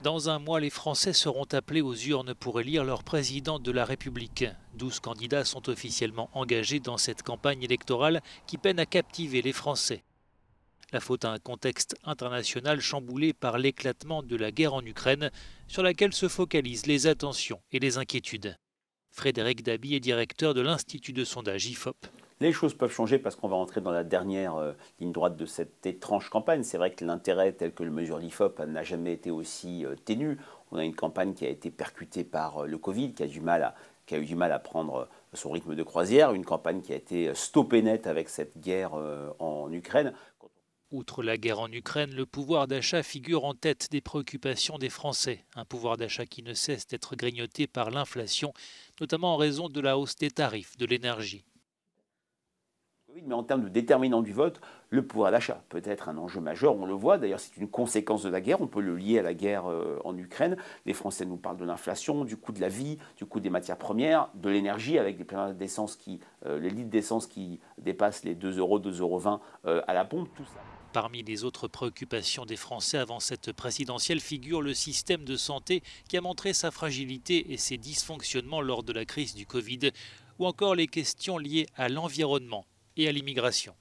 Dans un mois, les Français seront appelés aux urnes pour élire leur président de la République. 12 candidats sont officiellement engagés dans cette campagne électorale qui peine à captiver les Français. La faute à un contexte international chamboulé par l'éclatement de la guerre en Ukraine, sur laquelle se focalisent les attentions et les inquiétudes. Frédéric Dabi est directeur de l'Institut de sondage IFOP. Les choses peuvent changer parce qu'on va entrer dans la dernière ligne droite de cette étrange campagne. C'est vrai que l'intérêt tel que le mesure l'IFOP n'a jamais été aussi ténu. On a une campagne qui a été percutée par le Covid, qui a eu du mal à prendre son rythme de croisière, une campagne qui a été stoppée net avec cette guerre en Ukraine. Outre la guerre en Ukraine, le pouvoir d'achat figure en tête des préoccupations des Français. Un pouvoir d'achat qui ne cesse d'être grignoté par l'inflation, notamment en raison de la hausse des tarifs de l'énergie. Mais en termes de déterminant du vote, le pouvoir d'achat peut être un enjeu majeur. On le voit, d'ailleurs, c'est une conséquence de la guerre. On peut le lier à la guerre en Ukraine. Les Français nous parlent de l'inflation, du coût de la vie, du coût des matières premières, de l'énergie, avec des prix d'essence les litres d'essence qui dépassent les 2 euros, 2,20 € à la pompe, tout ça. Parmi les autres préoccupations des Français avant cette présidentielle figure le système de santé qui a montré sa fragilité et ses dysfonctionnements lors de la crise du Covid, ou encore les questions liées à l'environnement et à l'immigration.